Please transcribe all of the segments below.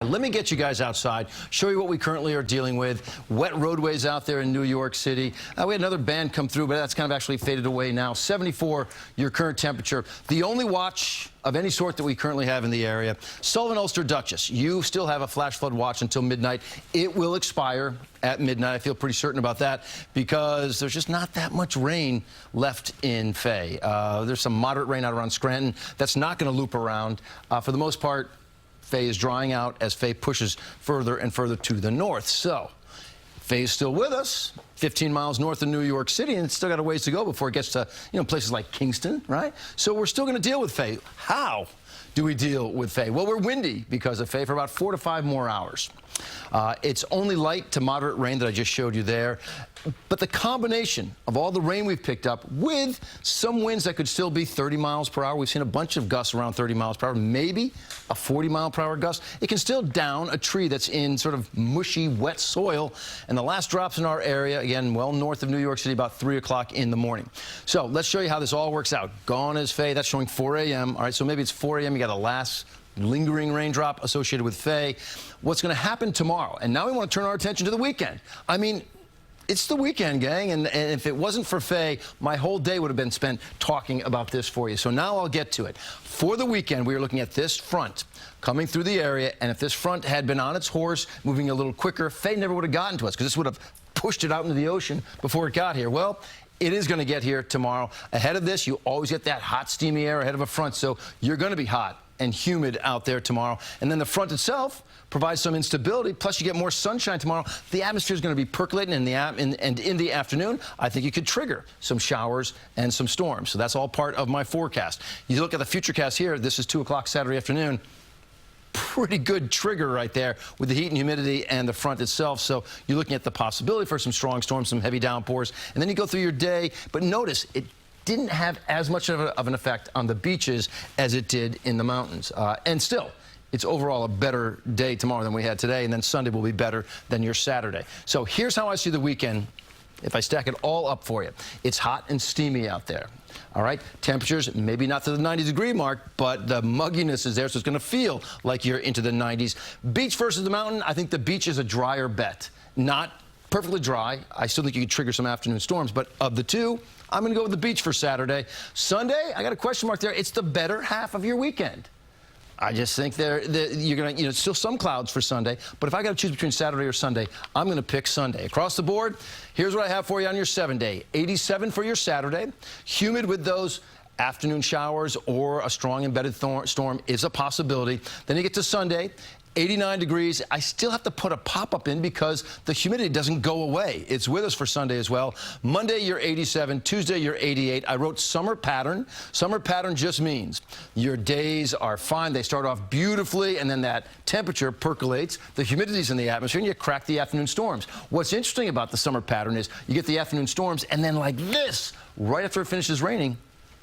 Let me get you guys outside, show you what we currently are dealing with. Wet roadways out there in New York City. We had another band come through, but that's kind of actually faded away now. 74, your current temperature. The only watch of any sort that we currently have in the area. Sullivan-Ulster Duchess, you still have a flash flood watch until midnight. It will expire at midnight. I feel pretty certain about that because there's just not that much rain left in Fay. There's some moderate rain out around Scranton. That's not going to loop around. For the most part, Fay is drying out as Fay pushes further and further to the north. So Fay is still with us, 15 miles north of New York City, and it's still got a ways to go before it gets to, places like Kingston, right? So we're still going to deal with Fay. How do we deal with Fay? Well, we're windy because of Fay for about 4 to 5 more hours. It's only light to moderate rain that I just showed you there. But the combination of all the rain we've picked up with some winds that could still be 30 miles per hour. We've seen a bunch of gusts around 30 miles per hour, maybe a 40-mile-per-hour gust. It can still down a tree that's in sort of mushy, wet soil. And the last drops in our area, again, well north of New York City, about 3 o'clock in the morning. So let's show you how this all works out. Gone is Fay. That's showing 4 a.m. All right, so maybe it's 4 a.m. You got a last lingering raindrop associated with Fay. What's going to happen tomorrow? And now we want to turn our attention to the weekend. I mean, it's the weekend, gang, and if it wasn't for Fay, my whole day would have been spent talking about this for you. So now I'll get to it. For the weekend, we are looking at this front coming through the area, and if this front had been on its horse, moving a little quicker, Fay never would have gotten to us because this would have pushed it out into the ocean before it got here. Well, it is going to get here tomorrow. Ahead of this, you always get that hot, steamy air ahead of a front, so you're going to be hot and humid out there tomorrow. And then the front itself provides some instability, plus you get more sunshine tomorrow. The atmosphere is going to be percolating in the afternoon. I think you could trigger some showers and some storms. So that's all part of my forecast. You look at the futurecast here, this is 2 o'clock Saturday afternoon. Pretty good trigger right there with the heat and humidity and the front itself. So you're looking at the possibility for some strong storms, some heavy downpours, and then you go through your day. But notice, it didn't have as much of an effect on the beaches as it did in the mountains. And still, it's overall a better day tomorrow than we had today, and then Sunday will be better than your Saturday. So here's how I see the weekend if I stack it all up for you. It's hot and steamy out there. All right, temperatures maybe not to the 90-degree mark, but the mugginess is there, so it's going to feel like you're into the 90s. Beach versus the mountain, I think the beach is a drier bet. Not perfectly dry. I still think you could trigger some afternoon storms, but of the two, I'm going to go with the beach for Saturday. Sunday, I got a question mark there. It's the better half of your weekend. I just think you're going to, still some clouds for Sunday, but if I got to choose between Saturday or Sunday, I'm going to pick Sunday. Across the board, here's what I have for you on your 7-day. 87 for your Saturday. Humid with those afternoon showers or a strong embedded storm is a possibility. Then you get to Sunday. 89 degrees. I still have to put a pop-up in because the humidity doesn't go away. It's with us for Sunday as well. Monday, you're 87. Tuesday, you're 88. I wrote summer pattern. Summer pattern just means your days are fine. They start off beautifully, and then that temperature percolates. The humidity's in the atmosphere, and you crack the afternoon storms. What's interesting about the summer pattern is you get the afternoon storms, and then like this, right after it finishes raining,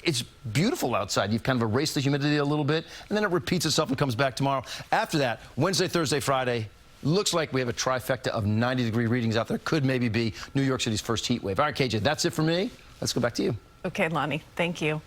it's beautiful outside. You've kind of erased the humidity a little bit, and then it repeats itself and comes back tomorrow. After that, Wednesday, Thursday, Friday, looks like we have a trifecta of 90-degree readings out there. Could maybe be New York City's first heat wave. All right, KJ, that's it for me. Let's go back to you. Okay, Lonnie, thank you.